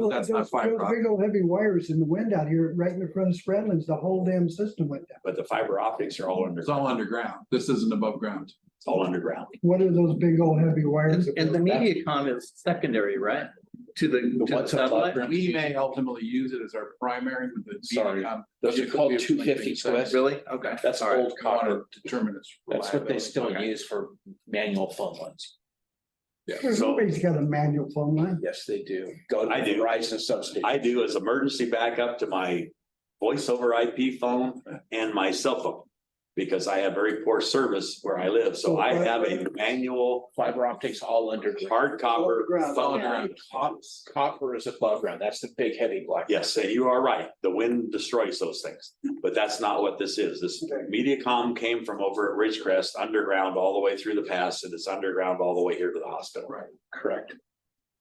That's not fiber optic. Big old heavy wires in the wind out here, right in the front of Spreadlands, the whole damn system went down. But the fiber optics are all It's all underground. This isn't above ground. it's all underground. What are those big old heavy wires? And the MediaCom is secondary, right? To the what's satellite? We may ultimately use it as our primary with the. Sorry. MediaCom. Those are called 250 Swiss. Really? Okay. That's All right. old We want copper. to determine its. That's what they reliability. still Okay. use for manual phone lines. Yeah. Somebody's got a manual phone line. Yes, they do. Go to I do. Verizon substation. I do as emergency backup to my voice over IP phone and my cell phone. Because I have very poor service where I live, so I have a manual Fiber optics all underground. hard copper Underground. phone. Copper is above ground. That's the big heavy black. Yes, and you are right. The wind destroys those things, but that's not what this is. This MediaCom came from over at Ridgecrest underground all the way through the pass and it's underground all the way here to the hospital. Right. Correct.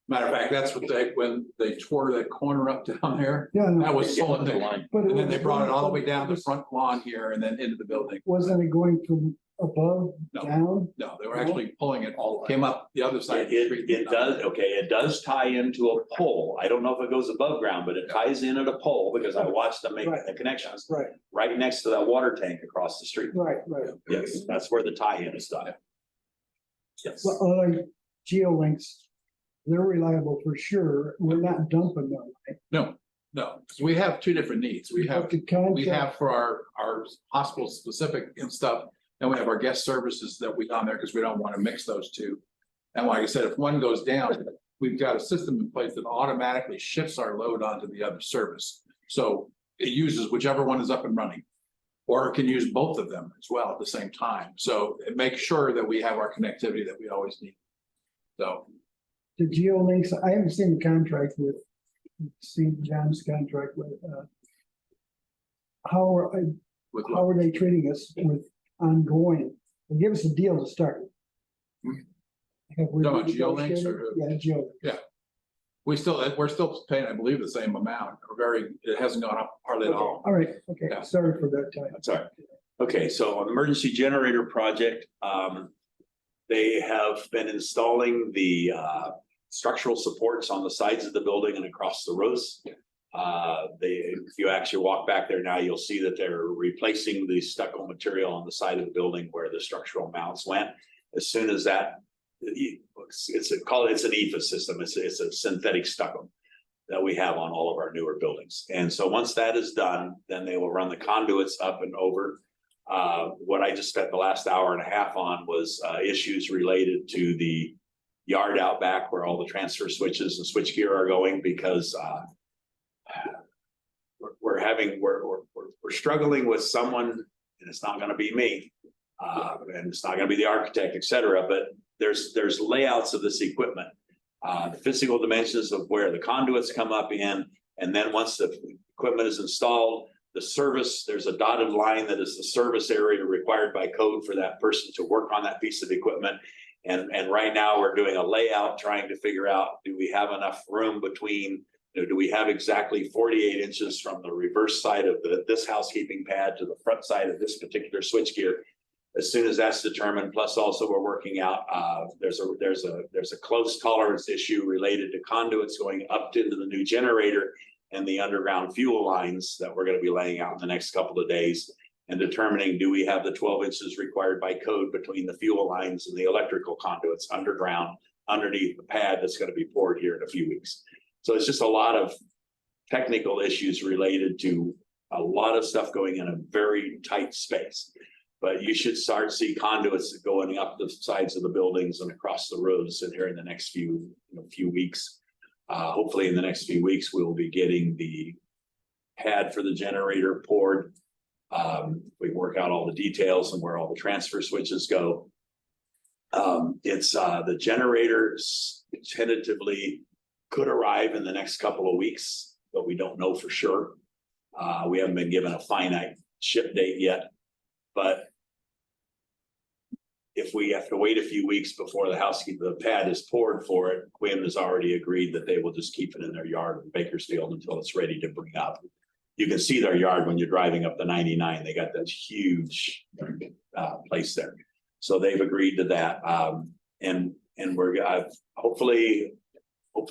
Matter of fact, that's what when they tore that corner up down there, Yeah, no, that was full of The the line. but it And then they was brought it all the going way down the from- front lawn here and then into the building. Wasn't it going from above No. down? No, they were actually pulling it all, came up the other side of the street. It does, okay, it does tie into a pole. I don't know if it goes above ground, but it ties in at a pole because I watched them make Right. the connections. Right, Right next to that water tank across the street. right, right. Yes, that's where the tie-in is done. Yes. Well, like GeoLinks, they're reliable for sure. We're not dumping them. Right? No, because we have two different needs. We have, But the contract- we have for our hospital specific and stuff. And we have our guest services that we on there because we don't want to mix those two. And like I said, if one goes down, we've got a system in place that automatically shifts our load onto the other service. So it uses whichever one is up and running. Or it can use both of them as well at the same time. So it makes sure that we have our connectivity that we always need. So The GeoLinks, I haven't seen the contract with, St. John's contract with, how are, with how are they treating us with ongoing? They give us a deal to start. Have we No, GeoLinks or who? Yeah, GeoLinks. we're still paying, I believe, the same amount, or it hasn't gone up hardly at all. All right, okay, Yeah. sorry for that time. That's all right. Okay, so on the emergency generator project, they have been installing the structural supports on the sides of the building and across the roofs. If you actually walk back there now, you'll see that they're replacing the stucco material on the side of the building where the structural mounts went. As soon as that, it's an EFA system. It's a synthetic stucco that we have on all of our newer buildings. And so once that is done, then they will run the conduits up and over. What I just spent the last hour and a half on was issues related to the yard out back where all the transfer switches and switch gear are going, because we're struggling with someone, and it's not going to be me, and it's not going to be the architect, etc. But there's layouts of this equipment, the physical dimensions of where the conduits come up in, and then once the equipment is installed, the service, there's a dotted line that is the service area required by code for that person to work on that piece of equipment. And right now we're doing a layout, trying to figure out, do we have enough room between, do we have exactly 48 inches from the reverse side of this housekeeping pad to the front side of this particular switchgear? As soon as that's determined, plus also we're working out, there's a close tolerance issue related to conduits going up into the new generator and the underground fuel lines that we're going to be laying out in the next couple of days, and determining, do we have the 12 inches required by code between the fuel lines and the electrical conduits underground underneath the pad that's going to be poured here in a few weeks. So it's just a lot of technical issues related to a lot of stuff going in a very tight space. But you should start to see conduits going up the sides of the buildings and across the roofs in here in the next few weeks. Hopefully in the next few weeks, we'll be getting the pad for the generator poured. We work out all the details and where all the transfer switches go. The generators tentatively could arrive in the next couple of weeks, but we don't know for sure. We haven't been given a finite ship date yet, but if we have to wait a few weeks before the pad is poured for it, Quinn has already agreed that they will just keep it in their yard in Bakersfield until it's ready to bring up. You can see their yard when you're driving up the 99. They got that huge place there. So they've agreed to that. And we're hopefully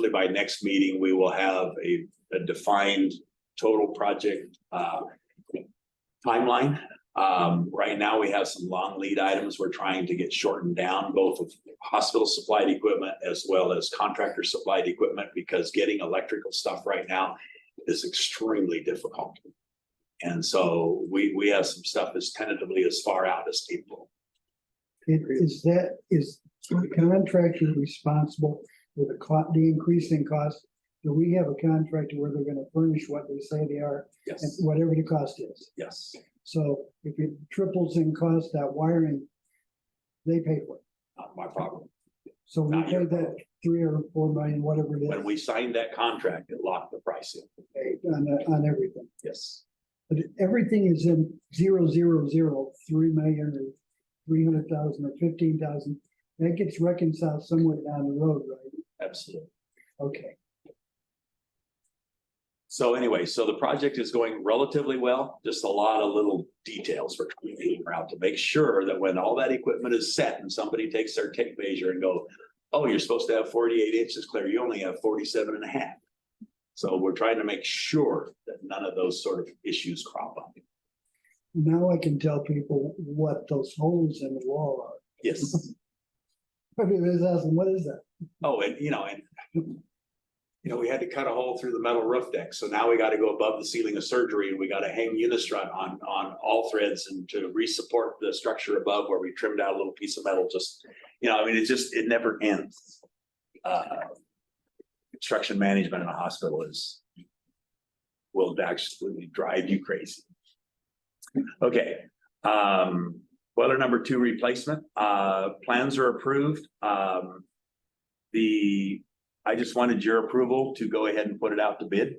by next meeting, we will have a defined total project timeline. Right now we have some long lead items we're trying to get shortened down, both of hospital supplied equipment as well as contractor supplied equipment, because getting electrical stuff right now is extremely difficult. And so we have some stuff that's tentatively as far out as April. Is the contractor responsible for the increase in cost? Do we have a contractor where they're gonna furnish what they say they are? Yes. And whatever the cost is? Yes. So if it triples in cost, that wiring, they pay for it. Not my problem. So we Not your pay that 3 or 4 million, whatever it is. When we signed that contract, it locked the price in. On everything. Yes. But everything is in 0, 0, 0, 3 million or 300,000 or 15,000. That gets reconciled somewhere down the road, right? Absolutely. Okay. So anyway, so the project is going relatively well, just a lot of little details we're trying to figure out to make sure that when all that equipment is set and somebody takes their tape measure and go, oh, you're supposed to have 48 inches, Claire, you only have 47 and a half. So we're trying to make sure that none of those sort of issues crop up. Now I can tell people what those holes in the wall are. Yes. Everybody's asking, what is that? Oh, and we had to cut a hole through the metal roof deck. So now we got to go above the ceiling of surgery, and we got to hang unistrut on all threads and to re-support the structure above where we trimmed out a little piece of metal. Just, You know, I mean, it never ends. Construction management in a hospital will actually drive you crazy. Okay, boiler number 2 replacement, plans are approved. I just wanted your approval to go ahead and put it out to bid.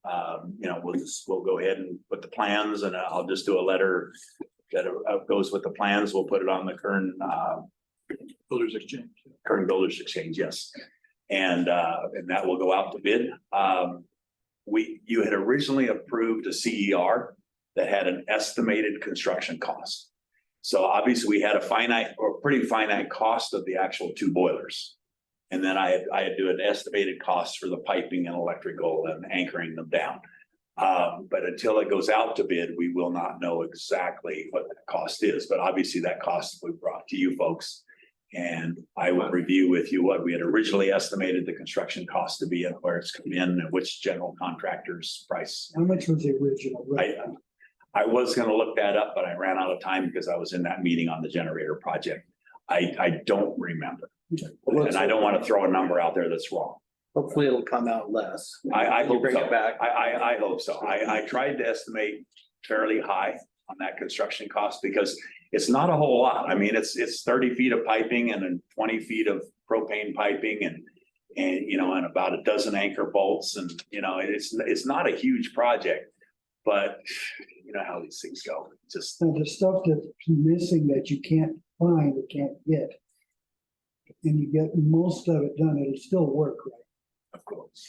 You know, we'll go ahead and put the plans, and I'll just do a letter that goes with the plans. We'll put it on the current Builders Exchange. Builders Exchange, yes. And that will go out to bid. You had originally approved a CER that had an estimated construction cost. So obviously we had a pretty finite cost of the actual 2 boilers. And then I had to do an estimated cost for the piping and electrical and anchoring them down. But until it goes out to bid, we will not know exactly what that cost is. But obviously that cost we brought to you folks. And I will review with you what we had originally estimated the construction cost to be and where it's come in and which general contractor's price. How much was the original? I was gonna look that up, but I ran out of time because I was in that meeting on the generator project. I don't remember. And I don't want to throw a number out there that's wrong. Hopefully it'll come out less. I You hope bring so. it back. I hope so. I tried to estimate fairly high on that construction cost because it's not a whole lot. I mean, it's 30 feet of piping and then 20 feet of propane piping and you know, and about a dozen anchor bolts, and you know, it's not a huge project, but you know how these things go. Just Now, the stuff that's missing that you can't find or can't get, and you get most of it done, it'll still work, right? of course.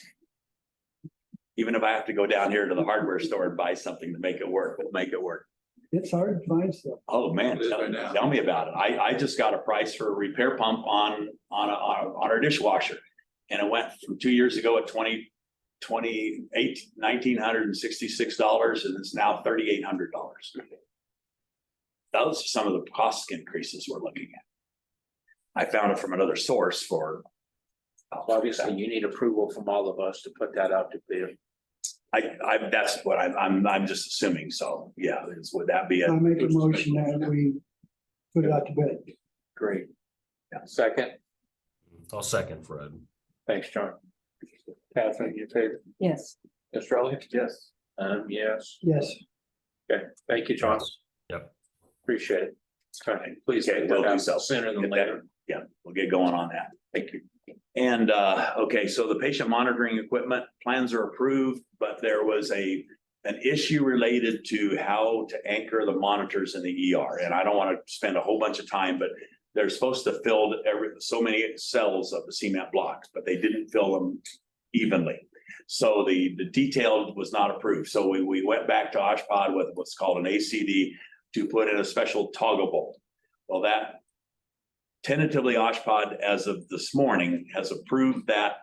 Even if I have to go down here to the hardware store and buy something to make it work, we'll make it work. It's hard to find stuff. Oh, man, It is right now. tell me about it. I just got a price for a repair pump on our dishwasher. And it went from 2 years ago at $1,966, and it's now $3,800. Those are some of the cost increases we're looking at. I found it from another source for. Obviously, you need approval from all of us to put that out to bid. That's what I'm just assuming. So, yeah, would that be I a, make a motion that we put it out to bid. Great. Yeah, second. I'll second Fred. Thanks, John. Catherine, you favor? Yes. Mr. Elliott? Yes. Yes. Yes, Okay, thank you, John. Yep. Appreciate it. Okay, please Okay, get will that do out so. sooner than Get that- later. Yeah, we'll get going on that. Thank you. And, okay, so the patient monitoring equipment plans are approved, but there was an issue related to how to anchor the monitors in the ER. And I don't want to spend a whole bunch of time, but they're supposed to fill so many cells of the cement blocks, but they didn't fill them evenly. So the detail was not approved. So we went back to Oshpod with what's called an ACD to put in a special toggle bolt. Well, that tentatively Oshpod, as of this morning, has approved that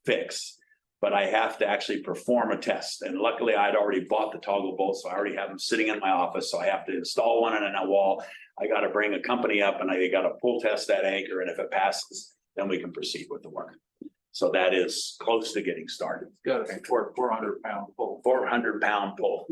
fix, but I have to actually perform a test. And luckily I'd already bought the toggle bolts, so I already have them sitting in my office. So I have to install one in a wall. I got to bring a company up and I got to pull test that anchor. And if it passes, then we can proceed with the work. So that is close to getting started. Got a 400-pound pull. 400-pound pull.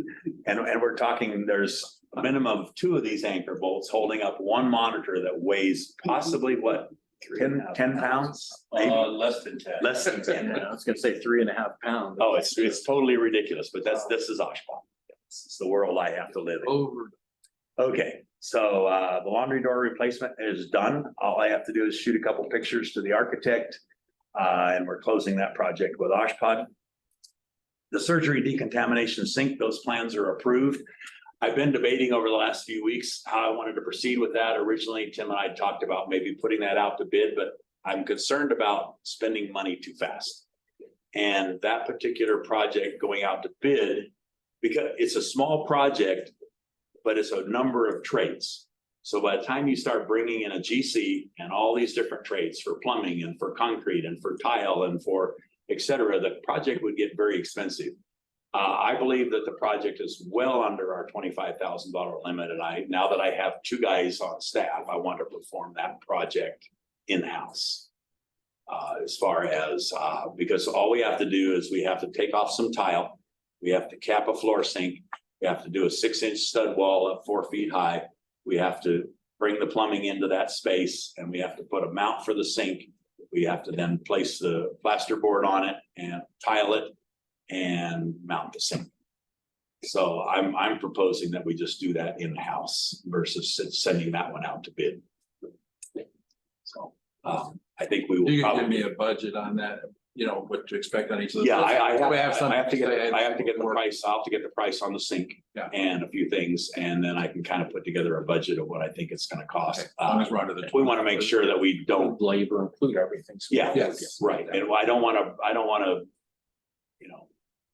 And we're talking, there's a minimum of 2 of these anchor bolts holding up one monitor that weighs possibly what, 10 pounds? Maybe Less than 10. less than 10. I was gonna say 3.5 pounds. Oh, it's totally ridiculous, but this is Oshpod. This is the world I have to live in. Over. Okay, so the laundry door replacement is done. All I have to do is shoot a couple pictures to the architect. And we're closing that project with Oshpod. The surgery decontamination sink, those plans are approved. I've been debating over the last few weeks how I wanted to proceed with that. Originally, Tim and I talked about maybe putting that out to bid, but I'm concerned about spending money too fast. And that particular project going out to bid, because it's a small project, but it's a number of trades. So by the time you start bringing in a GC and all these different trades for plumbing and for concrete and for tile and for et cetera, the project would get very expensive. I believe that the project is well under our $25,000 limit. And now that I have 2 guys on staff, I want to perform that project in-house. As far as, because all we have to do is we have to take off some tile. We have to cap a floor sink. We have to do a 6-inch stud wall up 4 feet high. We have to bring the plumbing into that space, and we have to put a mount for the sink. We have to then place the plasterboard on it and tile it and mount the sink. So I'm proposing that we just do that in-house versus sending that one out to bid. So, I think we will You can give probably. me a budget on that, you know, what to expect on each of those. Yeah, I We have to get, something I have to get the say. price, I'll have to get the price on the sink. Yeah. And a few things, and then I can kind of put together a budget of what I think it's gonna Okay, cost. as long as we're under the We want to make sure that we don't, Labor include everything. So yeah, Yes. right, and I don't wanna, you know,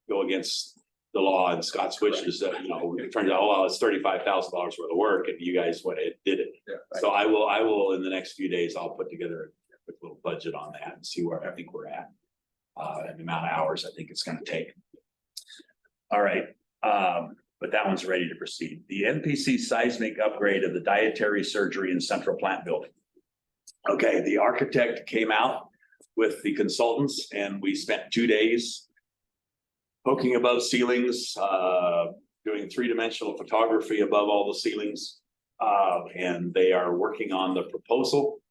go against the law and Scott's wishes that, you know, it turns out, oh, well, it's $35,000 worth of work, and you guys went and did it. Yeah. So I will, in the next few days, I'll put together a quick little budget on that and see where I think we're at. And the amount of hours I think it's gonna take. All right, but that one's ready to proceed. The NPC seismic upgrade of the dietary surgery and central plant building. Okay, the architect came out with the consultants and we spent 2 days poking above ceilings, doing three-dimensional photography above all the ceilings. And they are working on the proposal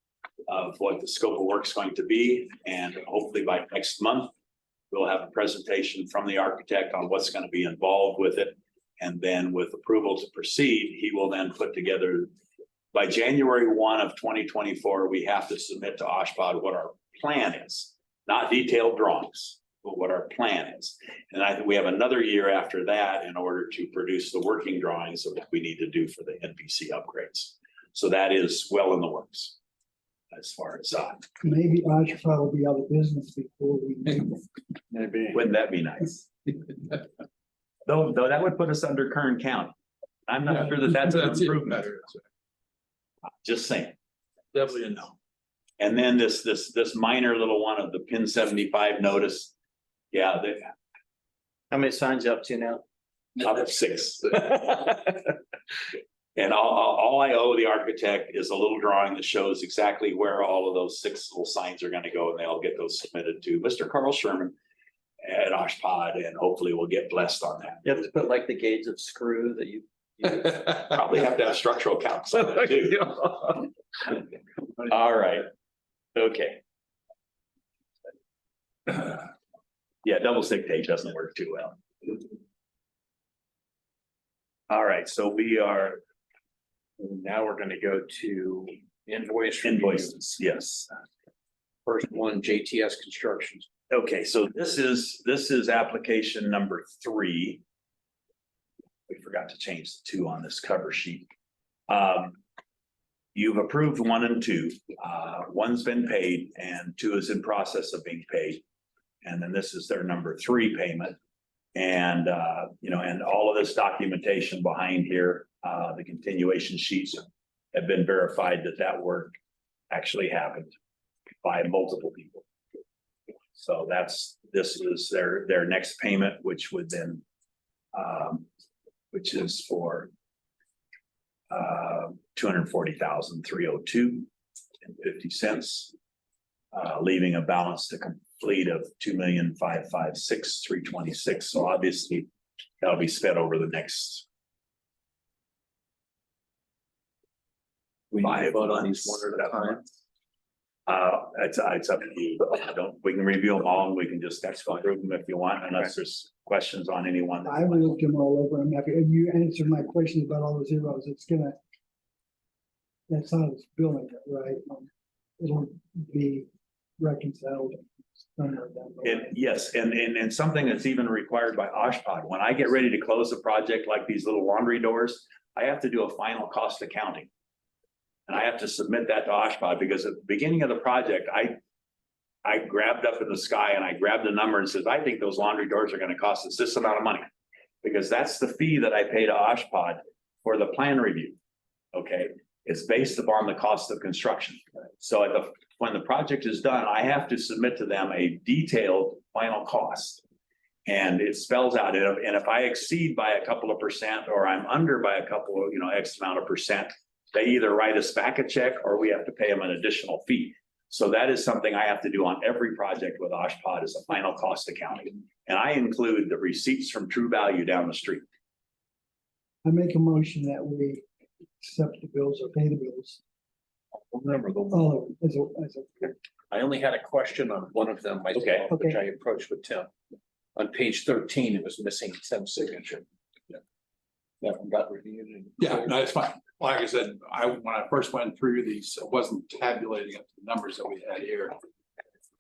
of what the scope of work is going to be. And hopefully by next month, we'll have a presentation from the architect on what's going to be involved with it. And then with approval to proceed, he will then put together, by January 1 of 2024, we have to submit to OSHPD what our plan is, not detailed drawings, but what our plan is. And I think we have another year after that in order to produce the working drawings of what we need to do for the NPC upgrades. So that is well in the works as far as Maybe Oshkosh will be out of business before we. Maybe. wouldn't that be nice? Though that would put us under Kern County. I'm not sure that that's an even improvement, better. just saying. Definitely a no. And then this minor little one of the pin 75 notice. Yeah, they How many signs you up to now? up 6. And all I owe the architect is a little drawing that shows exactly where all of those 6 little signs are gonna go, and they'll get those submitted to Mr. Carl Sherman at OSHPD, and hopefully we'll get blessed on that. You have to put like the gauge of screw that you. Probably have to have structural counts on it too. All right, okay. Yeah, double stick tape doesn't work too well. All right, so we are Now we're gonna go to invoice. review. invoices, yes. First one, JTS Construction. Okay, so this is application number 3. We forgot to change the 2 on this cover sheet. You've approved 1 and 2. 1's been paid and 2 is in process of being paid. And then this is their number 3 payment. And, you know, and all of this documentation behind here, the continuation sheets have been verified that work actually happened by multiple people. So this is their next payment, which would then, which is for $240,302.50, leaving a balance to complete of $2,556,326. So obviously that'll be spent over the next. We need to vote on months, these one at a time. It's up to you. We can review them all and we can just approve them if you want, unless there's questions on any one. I will look them all over. I'm happy. And you answered my question about all the zeros. It's gonna. That's how it's billing it, right? It'll be reconciled. somewhere down the line. Yes, and something that's even required by OSHPD. When I get ready to close a project like these little laundry doors, I have to do a final cost accounting. And I have to submit that to OSHPD because at the beginning of the project, I grabbed up in the sky and I grabbed a number and says, I think those laundry doors are gonna cost us this amount of money. Because that's the fee that I pay to OSHPD for the plan review. Okay, it's based upon the cost of construction. So when the project is done, I have to submit to them a detailed final cost. And it spells out, and if I exceed by a couple of percent or I'm under by a couple of, X amount of percent, they either write us back a check or we have to pay them an additional fee. So that is something I have to do on every project with OSHPD is a final cost accounting. And I include the receipts from True Value down the street. I make a motion that we accept the bills or pay the bills. Remember the All of them, as a, I only had a question on one of them, Okay. which I approached with Tim. On page 13, it was missing Tim's signature. Yeah. That one got reviewed. and- Yeah, no, it's fine. Like I said, when I first went through these, I wasn't tabulating up the numbers that we had here.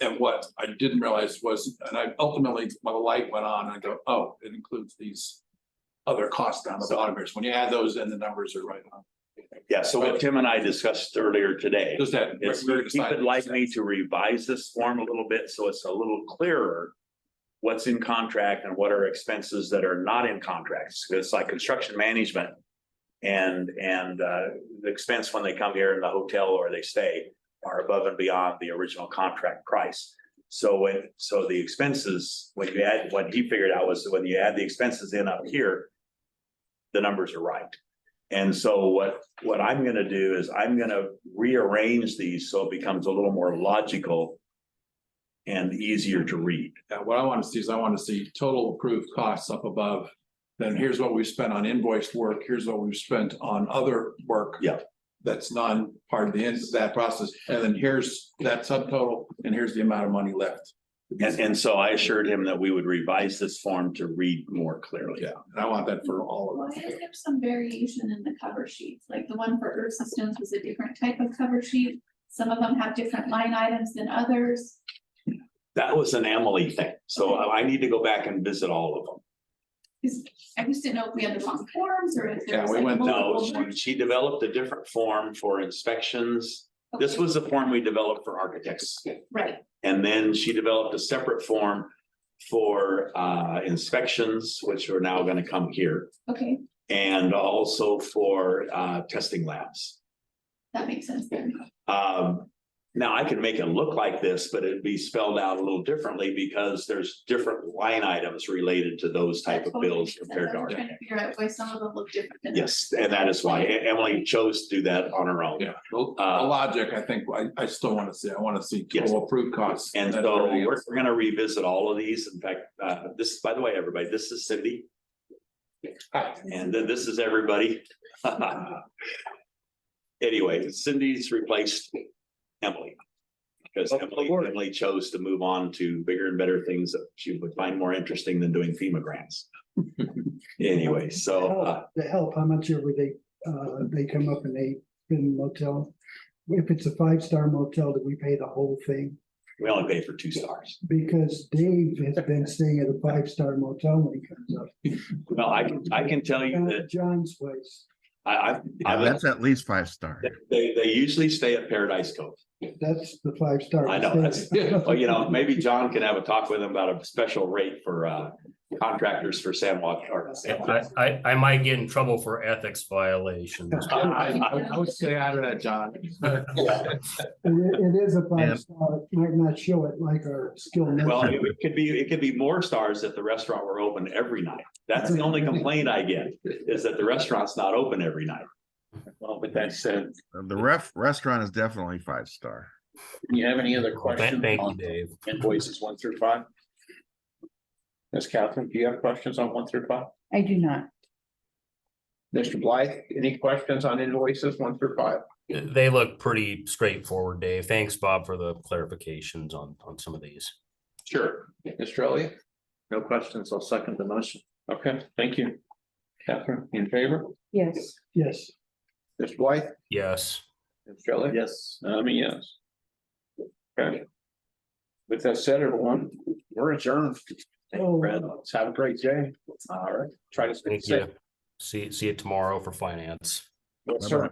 And what I didn't realize was, and I ultimately, when the light went on, I go, oh, it includes these other costs down the bottom here. So when you add those in, the numbers are right on. Yeah, so what Tim and I discussed earlier today. Just that. It's, we're he deciding- would like me to revise this form a little bit, so it's a little clearer. What's in contract and what are expenses that are not in contracts, it's like construction management. And the expense when they come here in the hotel or they stay are above and beyond the original contract price. So the expenses, when you add, what he figured out was when you add the expenses in up here, the numbers are right. And so what I'm gonna do is I'm gonna rearrange these so it becomes a little more logical and easier to read. Yeah, what I want to see is I want to see total approved costs up above. Then here's what we spent on invoiced work. Here's what we've spent on other work. Yeah. That's non part of the end of that process. And then here's that subtotal and here's the amount of money left. And so I assured him that we would revise this form to read more clearly. Yeah, and I want that for all of Why them. is there some variation in the cover sheets? Like the one for Earth Systems was a different type of cover sheet. Some of them have different line items than others. That was an Emily thing. So I need to go back and visit all of them. I just didn't know if we had the wrong forms or if there Yeah, was we like went- No, multiple. she developed a different form for inspections. This Okay, was a form we developed for architects. right. And then she developed a separate form for inspections, which are now going to come here. Okay, And also for testing labs. that makes sense then. Now I can make it look like this, but it'd be spelled out a little differently because there's different line items related to those type That of totally bills makes sense. compared to I'm ours. trying to figure out why some of them look different than. Yes, and that is why Emily chose to do that on her own. Yeah, the logic, I think, I still want to see. I want to see Yes. total approved costs. And then so everything we're else. gonna revisit all of these. In fact, this, by the way, everybody, this is Cindy. Hi, and then this is everybody. Anyway, Cindy's replaced Emily. Because Emily chose to move on to bigger and better things that she would find more interesting than doing FEMA grants. Anyway, so to help, how much ever they come up and they in motel. If it's a 5-star motel, do we pay the whole thing? we only pay for 2 stars. Because Dave has been staying at a 5-star motel when he comes up. Well, I can tell you that John's place, That's at least 5-star. they usually stay at Paradise Cove. that's the 5-star. I know, that's, well, you know, maybe John can have a talk with him about a special rate for contractors for San Juan. Or I might get in trouble for ethics violations. I would stay out of that, John. It is a 5-star, it might not show it like our skill. Well, it could be more stars if the restaurant were open every night. That's the only complaint I get, is that the restaurant's not open every night. Well, with that said, The restaurant is definitely 5-star. do you have any other questions? Thank you, on Dave. Invoices 1 through 5? Ms. Catherine, do you have questions on 1 through 5? I do not. Mr. Blythe, any questions on invoices 1 through 5? They look pretty straightforward, Dave. Thanks, Bob, for the clarifications on some of these. Sure. Mr. Elliott? No questions. I'll second the motion. Okay, thank you. Catherine, in favor? Yes. Yes. Mr. Blythe? Yes. Mr. Elliott? Yes. I mean, yes. Okay. With that said, everyone, we're adjourned. Thank you, Brad. Let's have a great day. All right. Try to stay Thank safe. you. See you tomorrow for finance. Yes, sir.